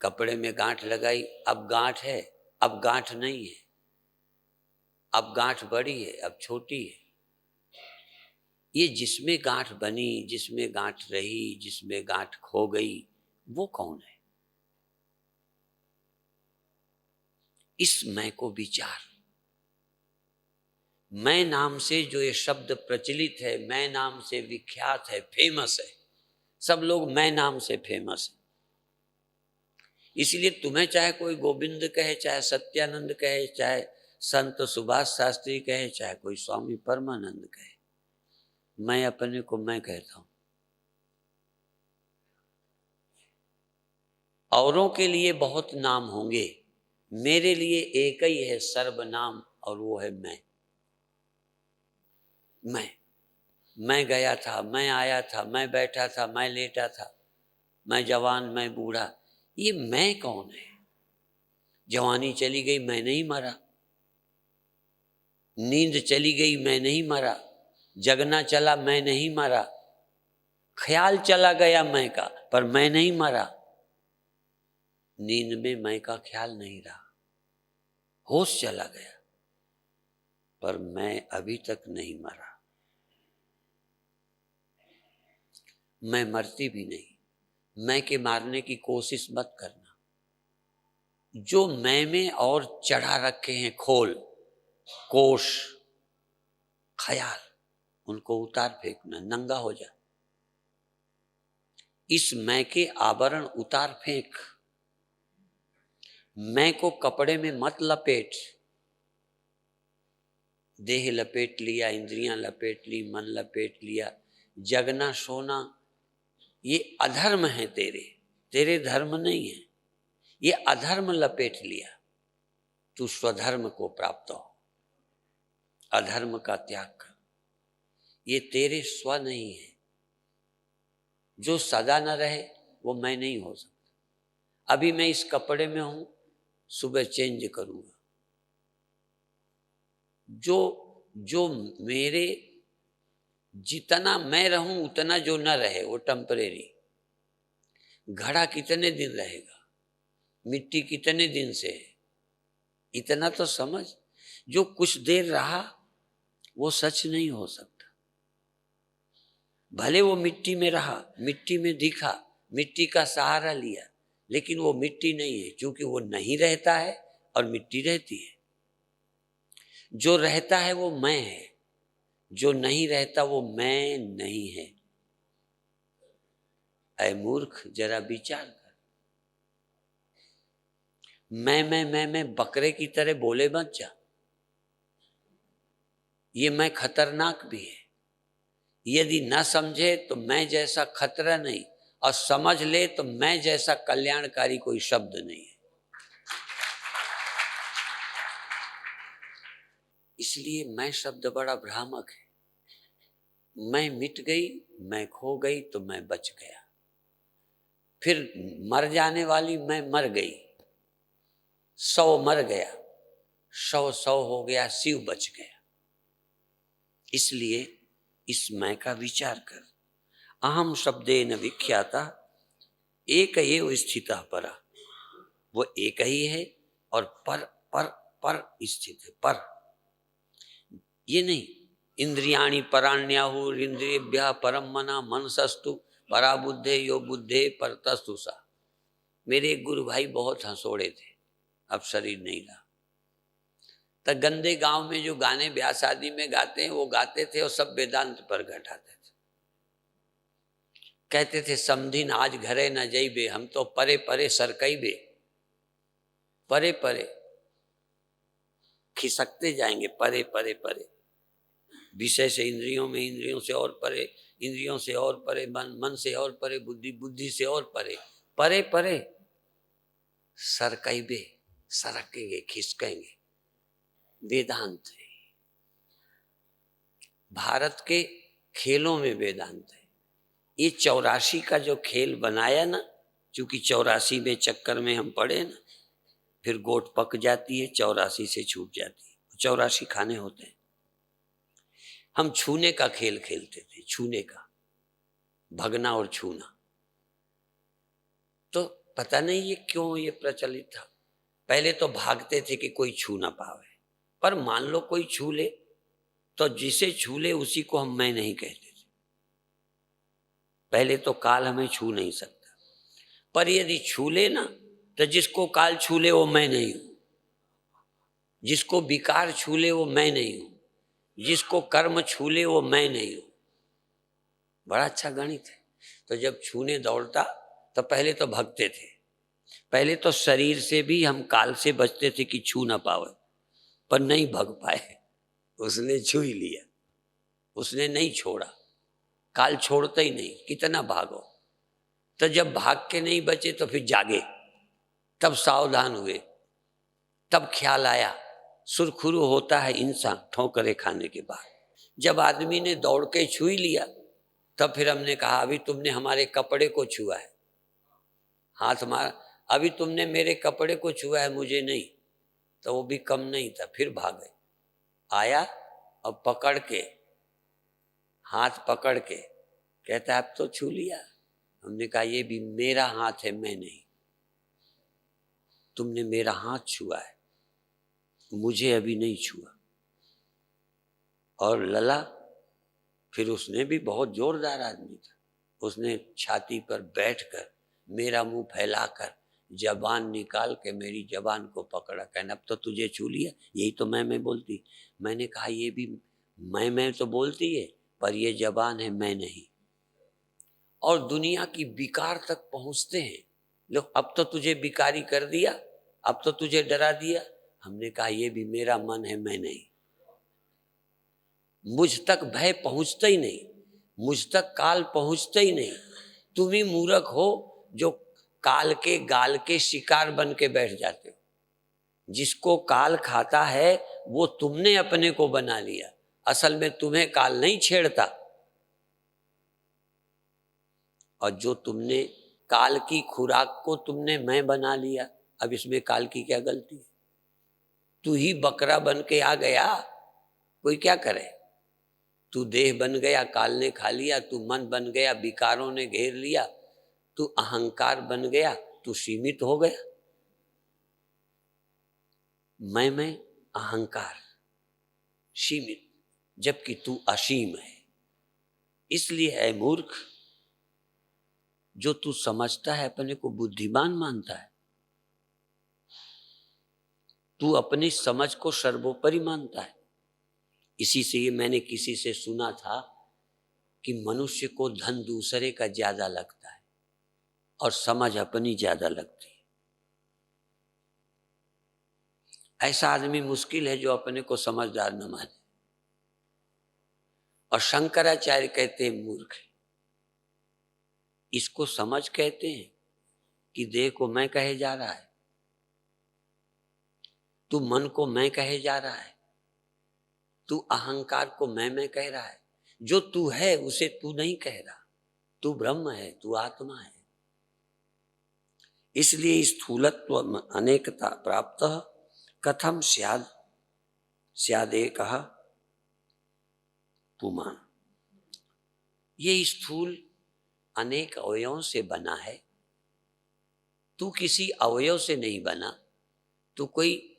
कपड़े में गांठ लगाई, अब गांठ है, अब गांठ नहीं है, अब गांठ बड़ी है, अब छोटी है। ये जिसमें गांठ बनी, जिसमें गांठ रही, जिसमें गांठ खो गई, वो कौन है? इस मैं को विचार। मैं नाम से जो ये शब्द प्रचलित है, मैं नाम से विख्यात है, फेमस है, सब लोग मैं नाम से फेमस है। इसलिए तुम्हें चाहे कोई गोविंद कहे, चाहे सत्यानंद कहे, चाहे संत सुभाष शास्त्री कहे, चाहे कोई स्वामी परमानंद कहे, मैं अपने को मैं कहता हूं। औरों के लिए बहुत नाम होंगे, मेरे लिए एक ही है सर्वनाम, और वो है मैं। मैं गया था, मैं आया था, मैं बैठा था, मैं लेटा था, मैं जवान, मैं बूढ़ा। ये मैं कौन है? जवानी चली गई, मैं नहीं मरा। नींद चली गई, मैं नहीं मरा। जगना चला, मैं नहीं मरा। ख्याल चला गया मैं का, पर मैं नहीं मरा। नींद में मैं का ख्याल नहीं रहा, होश चला गया, पर मैं अभी तक नहीं मरा। मैं मरती भी नहीं। मैं के मारने की कोशिश मत करना। जो मैं में और चढ़ा रखे हैं खोल, कोश, ख्याल, उनको उतार फेंकना, नंगा हो जा। इस मैं के आवरण उतार फेंक। मैं को कपड़े में मत लपेट। देह लपेट लिया, इंद्रियां लपेट ली, मन लपेट लिया। जगना सोना ये अधर्म है तेरे, तेरे धर्म नहीं है। ये अधर्म लपेट लिया। तू स्वधर्म को प्राप्त हो, अधर्म का त्याग कर। ये तेरे स्व नहीं है। जो सदा न रहे वो मैं नहीं हो सकता। अभी मैं इस कपड़े में हूं, सुबह चेंज करूंगा। जो जो मेरे जितना मैं रहूं उतना जो न रहे वो टेम्परेरी। घड़ा कितने दिन रहेगा, मिट्टी कितने दिन से है, इतना तो समझ। जो कुछ देर रहा वो सच नहीं हो सकता। भले वो मिट्टी में रहा, मिट्टी में दिखा, मिट्टी का सहारा लिया, लेकिन वो मिट्टी नहीं है, क्योंकि वो नहीं रहता है और मिट्टी रहती है। जो रहता है वो मैं है, जो नहीं रहता वो मैं नहीं है। ऐ मूर्ख, जरा विचार कर। मैं बकरे की तरह बोले मत जा। ये मैं खतरनाक भी है। यदि न समझे तो मैं जैसा खतरा नहीं, और समझ ले तो मैं जैसा कल्याणकारी कोई शब्द नहीं है। इसलिए मैं शब्द बड़ा भ्रामक है। मैं मिट गई, मैं खो गई तो मैं बच गया। फिर मर जाने वाली मैं मर गई, सौ मर गया, सौ सौ हो गया, शिव बच गया। इसलिए इस मैं का विचार कर। अहम शब्देन विख्याता एक एव स्थितः परा। वो एक ही है और पर पर पर स्थित है। पर ये नहीं इंद्रियाणि पराण्याहुर इंद्रियभ्यः परम मना मनसस्तु परा बुद्धे यो बुद्धे परतस्तु सा। मेरे एक गुरु भाई बहुत हंसोड़े थे, अब शरीर नहीं रहा। तो गंदे गांव में जो गाने ब्याह शादी में गाते हैं वो गाते थे और सब वेदांत पर घटाते थे। कहते थे समधिन आज घरे न जइबे, हम तो परे परे सरकइबे। परे परे खिसकते जाएंगे, परे परे परे। विषय से इंद्रियों में, इंद्रियों से और परे, इंद्रियों से और परे मन, मन से और परे बुद्धि, बुद्धि से और परे, परे परे सरकइबे, सरकेंगे, खिसकेंगे। वेदांत है। भारत के खेलों में वेदांत है। ये 84 का जो खेल बनाया ना, चूंकि 84 में चक्कर में हम पड़े ना, फिर गोट पक जाती है, 84 से छूट जाती है। 84 खाने होते हैं। हम छूने का खेल खेलते थे, छूने का, भगना और छूना। तो पता नहीं ये क्यों ये प्रचलित था। पहले तो भागते थे कि कोई छू ना पावे, पर मान लो कोई छू ले तो जिसे छू ले उसी को हम मैं नहीं कहते थे। पहले तो काल हमें छू नहीं सकता, पर यदि छू ले ना तो जिसको काल छू ले वो मैं नहीं हूं, जिसको विकार छू ले वो मैं नहीं हूं, जिसको कर्म छू ले वो मैं नहीं हूं। बड़ा अच्छा गणित है। तो जब छूने दौड़ता तो पहले तो भगते थे, पहले तो शरीर से भी हम काल से बचते थे कि छू ना पावे, पर नहीं भग पाए। उसने छू ही लिया, उसने नहीं छोड़ा। काल छोड़ता ही नहीं, कितना भागो। तो जब भाग के नहीं बचे तो फिर जागे, तब सावधान हुए, तब ख्याल आया। सुरखुरु होता है इंसान ठोकरे खाने के बाद। जब आदमी ने दौड़ के छू ही लिया तब फिर हमने कहा अभी तुमने हमारे कपड़े को छुआ है, हाथ मार, अभी तुमने मेरे कपड़े को छुआ है, मुझे नहीं। तो वो भी कम नहीं था, फिर भागे। आया और पकड़ के, हाथ पकड़ के कहता अब तो छू लिया। हमने कहा ये भी मेरा हाथ है, मैं नहीं। तुमने मेरा हाथ छुआ है, मुझे अभी नहीं छुआ। और लला, फिर उसने भी बहुत जोरदार आदमी था, उसने छाती पर बैठकर मेरा मुंह फैलाकर जबान निकाल के मेरी जबान को पकड़ा, कहना अब तो तुझे छू लिया। यही तो मैं बोलती। मैंने कहा ये भी मैं तो बोलती है, पर ये जबान है, मैं नहीं। और दुनिया की विकार तक पहुंचते हैं लोग। अब तो तुझे विकारी कर दिया, अब तो तुझे डरा दिया। हमने कहा ये भी मेरा मन है, मैं नहीं। मुझ तक भय पहुंचता ही नहीं, मुझ तक काल पहुंचता ही नहीं। तुम ही मूर्ख हो जो काल के गाल के शिकार बन के बैठ जाते हो। जिसको काल खाता है वो तुमने अपने को बना लिया, असल में तुम्हें काल नहीं छेड़ता। और जो तुमने काल की खुराक को तुमने मैं बना लिया, अब इसमें काल की क्या गलती है? तू ही बकरा बन के आ गया, कोई क्या करे। तू देह बन गया, काल ने खा लिया, तू मन बन गया, विकारों ने घेर लिया, तू अहंकार बन गया, तू सीमित हो गया। मैं में अहंकार सीमित, जबकि तू असीम है। इसलिए है मूर्ख, जो तू समझता है अपने को बुद्धिमान मानता है, तू अपनी समझ को सर्वोपरि मानता है। इसी से ये मैंने किसी से सुना था कि मनुष्य को धन दूसरे का ज्यादा लगता है और समझ अपनी ज्यादा लगती है। ऐसा आदमी मुश्किल है जो अपने को समझदार न माने। और शंकराचार्य कहते हैं मूर्ख, इसको समझ कहते हैं कि देह को मैं कहे जा रहा है, तू मन को मैं कहे जा रहा है, तू अहंकार को मैं कह रहा है। जो तू है उसे तू नहीं कह रहा, तू ब्रह्म है, तू आत्मा है। इसलिए स्थूलत्व अनेकता प्राप्त कथम स्याद स्यादेकः पुमान्। ये स्थूल अनेक अवयवों से बना है, तू किसी अवयव से नहीं बना, तू कोई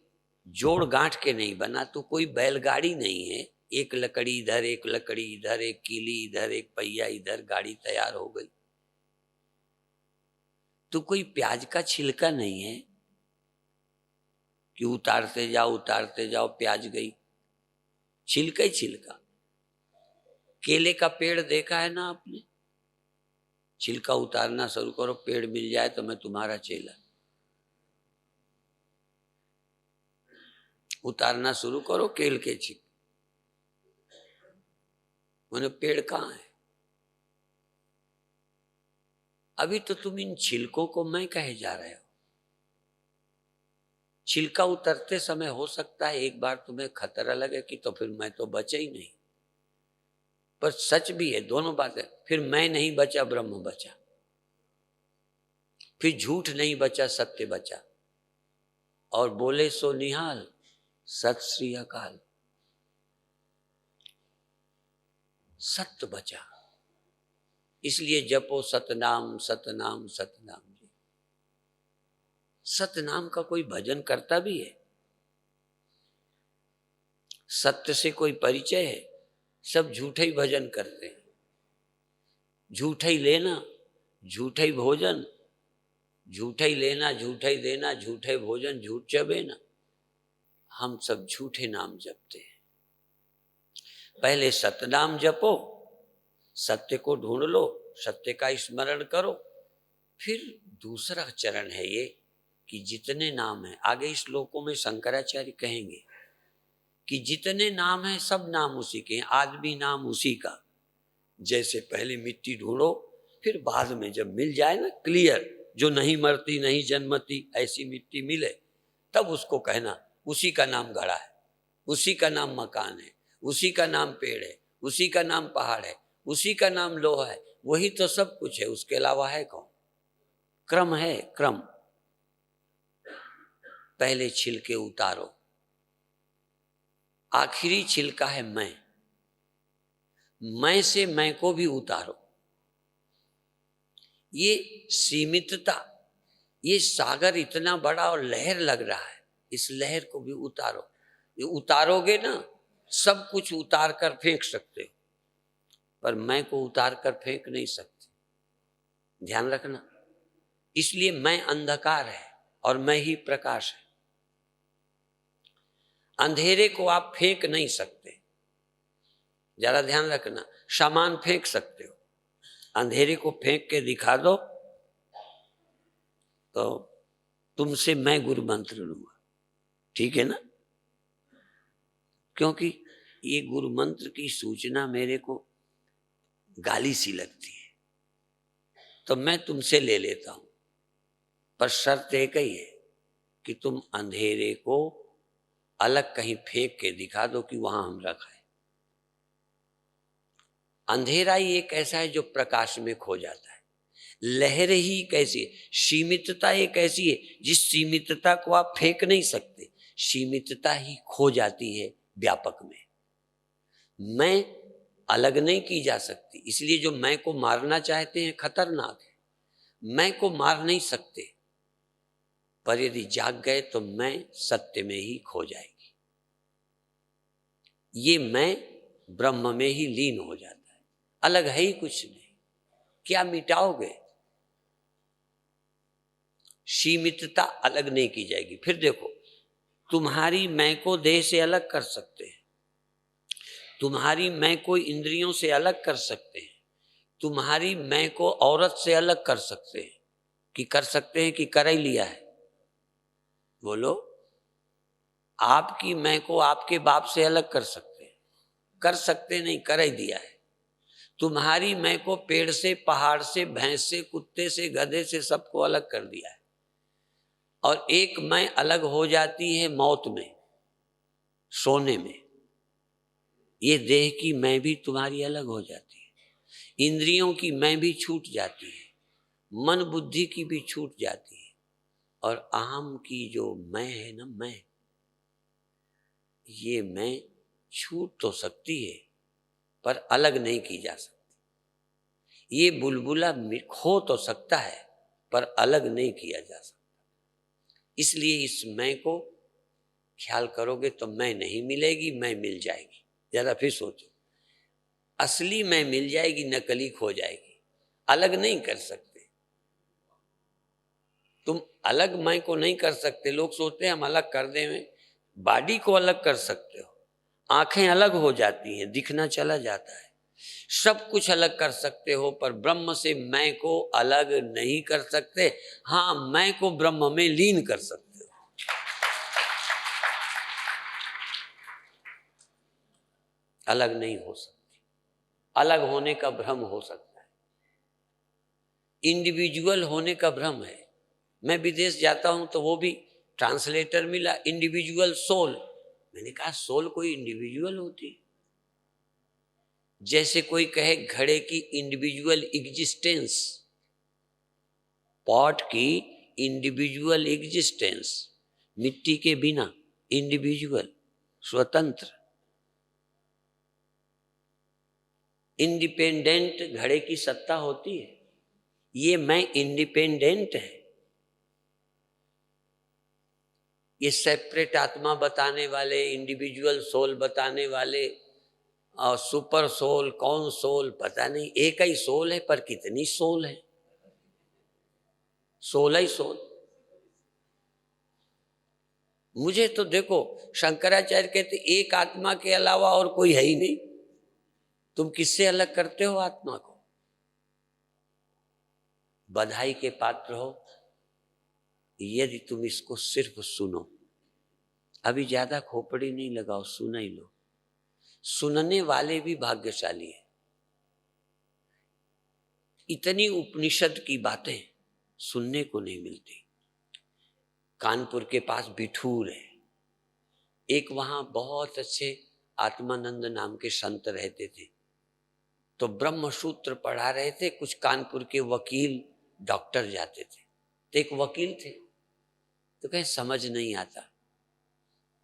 जोड़ गांठ के नहीं बना, तू कोई बैलगाड़ी नहीं है। एक लकड़ी इधर, एक लकड़ी इधर, एक कीली इधर, एक पहिया इधर, गाड़ी तैयार हो गई। तू कोई प्याज का छिलका नहीं है कि उतारते जाओ प्याज गई, छिलका ही छिलका। केले का पेड़ देखा है ना आपने, छिलका उतारना शुरू करो, पेड़ मिल जाए तो मैं तुम्हारा चेला। उतारना शुरू करो केल के छिलके, मैंने पेड़ कहाँ है? अभी तो तुम इन छिलकों को मैं कहे जा रहे हो। छिलका उतरते समय हो सकता है एक बार तुम्हें खतरा लगे कि तो फिर मैं तो बचा ही नहीं, पर सच भी है, दोनों बातें। फिर मैं नहीं बचा, ब्रह्म बचा। फिर झूठ नहीं बचा, सत्य बचा। और बोले सो निहाल, सत श्री अकाल, सत्य बचा। इसलिए जपो सतनाम सतनाम सतनाम। सतनाम का कोई भजन करता भी है? सत्य से कोई परिचय है? सब झूठे ही भजन करते हैं। झूठा ही लेना, झूठा ही भोजन, झूठा ही लेना, झूठा ही देना, झूठे भोजन, झूठ चबेना। हम सब झूठे नाम जपते हैं। पहले सतनाम जपो, सत्य को ढूंढ लो, सत्य का स्मरण करो। फिर दूसरा चरण है ये कि जितने नाम है, आगे इस श्लोकों में शंकराचार्य कहेंगे कि जितने नाम है सब नाम उसी के हैं, आदमी नाम उसी का। जैसे पहले मिट्टी ढूंढो, फिर बाद में जब मिल जाए ना क्लियर, जो नहीं मरती नहीं जन्मती, ऐसी मिट्टी मिले, तब उसको कहना उसी का नाम घड़ा है, उसी का नाम मकान है, उसी का नाम पेड़ है, उसी का नाम पहाड़ है, उसी का नाम लोहा है। वही तो सब कुछ है, उसके अलावा है कौन? क्रम है, क्रम। पहले छिलके उतारो, आखिरी छिलका है मैं से मैं को भी उतारो। ये सीमितता, ये सागर इतना बड़ा और लहर लग रहा है, इस लहर को भी उतारो। ये उतारोगे ना, सब कुछ उतार कर फेंक सकते हो, पर मैं को उतार कर फेंक नहीं सकते। ध्यान रखना। इसलिए मैं अंधकार है और मैं ही प्रकाश है। अंधेरे को आप फेंक नहीं सकते, जरा ध्यान रखना। सामान फेंक सकते हो, अंधेरे को फेंक के दिखा दो तो तुमसे मैं गुरु मंत्र लूंगा, ठीक है ना? क्योंकि ये गुरु मंत्र की सूचना मेरे को गाली सी लगती है, तो मैं तुमसे ले लेता हूं। पर शर्त एक ही है कि तुम अंधेरे को अलग कहीं फेंक के दिखा दो कि वहां हम रखा है। अंधेरा ही एक ऐसा है जो प्रकाश में खो जाता है। लहर ही कैसी है, सीमितता एक ऐसी है जिस सीमितता को आप फेंक नहीं सकते, सीमितता ही खो जाती है व्यापक में। मैं अलग नहीं की जा सकती। इसलिए जो मैं को मारना चाहते हैं खतरनाक है। मैं को मार नहीं सकते, पर यदि जाग गए तो मैं सत्य में ही खो जाएगी। ये मैं ब्रह्म में ही लीन हो जाता है, अलग है ही कुछ नहीं। क्या मिटाओगे? सीमितता अलग नहीं की जाएगी। फिर देखो, तुम्हारी मैं को देह से अलग कर सकते हैं, तुम्हारी मैं को इंद्रियों से अलग कर सकते हैं, तुम्हारी मैं को औरत से अलग कर सकते हैं। कि कर सकते हैं कि कर ही लिया है? बोलो। आपकी मैं को आपके बाप से अलग कर सकते हैं? कर सकते नहीं, कर ही दिया है। तुम्हारी मैं को पेड़ से, पहाड़ से, भैंस से, कुत्ते से, गधे से, सबको अलग कर दिया है। और एक मैं अलग हो जाती है मौत में, सोने में। ये देह की मैं भी तुम्हारी अलग हो जाती है, इंद्रियों की मैं भी छूट जाती है, मन बुद्धि की भी छूट जाती है, और अहम की जो मैं है ना, मैं, ये मैं छूट तो सकती है पर अलग नहीं की जा सकती। ये बुलबुला खो तो सकता है पर अलग नहीं किया जा सकता। इसलिए इस मैं को ख्याल करोगे तो मैं नहीं मिलेगी, मैं मिल जाएगी। जरा फिर सोचो, असली मैं मिल जाएगी, नकली खो जाएगी। अलग नहीं कर सकते तुम, अलग मैं को नहीं कर सकते। लोग सोचते हैं हम अलग कर दें, बॉडी को अलग कर सकते हो, आंखें अलग हो जाती हैं, दिखना चला जाता है, सब कुछ अलग कर सकते हो, पर ब्रह्म से मैं को अलग नहीं कर सकते। हाँ, मैं को ब्रह्म में लीन कर सकते हो। अलग नहीं हो सकती। अलग होने का भ्रम हो सकता है, इंडिविजुअल होने का भ्रम है। मैं विदेश जाता हूं तो वो भी ट्रांसलेटर मिला, इंडिविजुअल सोल। मैंने कहा सोल कोई इंडिविजुअल होती? जैसे कोई कहे घड़े की इंडिविजुअल एग्जिस्टेंस, पॉट की इंडिविजुअल एग्जिस्टेंस, मिट्टी के बिना इंडिविजुअल, स्वतंत्र, इंडिपेंडेंट घड़े की सत्ता होती है। ये मैं इंडिपेंडेंट है। ये सेपरेट आत्मा बताने वाले, इंडिविजुअल सोल बताने वाले, और सुपर सोल, कौन सोल पता नहीं। एक ही सोल है पर कितनी सोल है? सोल ही सोल। मुझे तो देखो, शंकराचार्य कहते एक आत्मा के अलावा और कोई है ही नहीं। तुम किससे अलग करते हो आत्मा को? बधाई के पात्र हो यदि तुम इसको सिर्फ सुनो। अभी ज्यादा खोपड़ी नहीं लगाओ, सुन ही लो। सुनने वाले भी भाग्यशाली है। इतनी उपनिषद की बातें सुनने को नहीं मिलती। कानपुर के पास बिठूर है, एक वहां बहुत अच्छे आत्मानंद नाम के संत रहते थे। तो ब्रह्म सूत्र पढ़ा रहे थे, कुछ कानपुर के वकील डॉक्टर जाते थे। तो एक वकील थे, तो कहे समझ नहीं आता।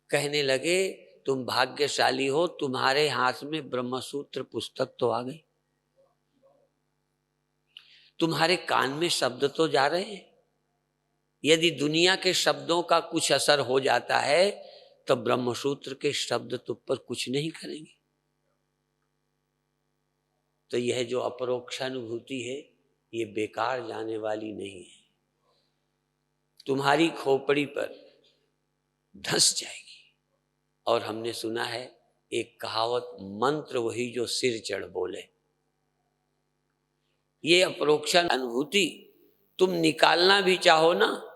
कहने लगे तुम भाग्यशाली हो, तुम्हारे हाथ में ब्रह्मसूत्र पुस्तक तो आ गई, तुम्हारे कान में शब्द तो जा रहे हैं। यदि दुनिया के शब्दों का कुछ असर हो जाता है तो ब्रह्मसूत्र के शब्द तुम पर कुछ नहीं करेंगे। तो यह जो अपरोक्षानुभूति है ये बेकार जाने वाली नहीं है, तुम्हारी खोपड़ी पर धंस जाएगी। और हमने सुना है एक कहावत, मंत्र वही जो सिर चढ़ बोले। ये अपरोक्षण अनुभूति तुम निकालना भी चाहो ना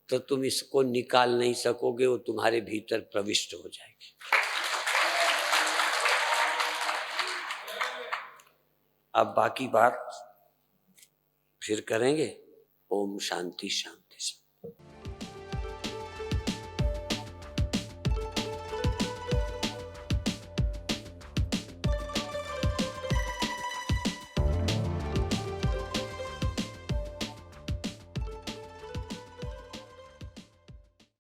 तो तुम इसको निकाल नहीं सकोगे, वो तुम्हारे भीतर प्रविष्ट हो जाएगी। अब बाकी बात फिर करेंगे। ओम शांति शांति शांति।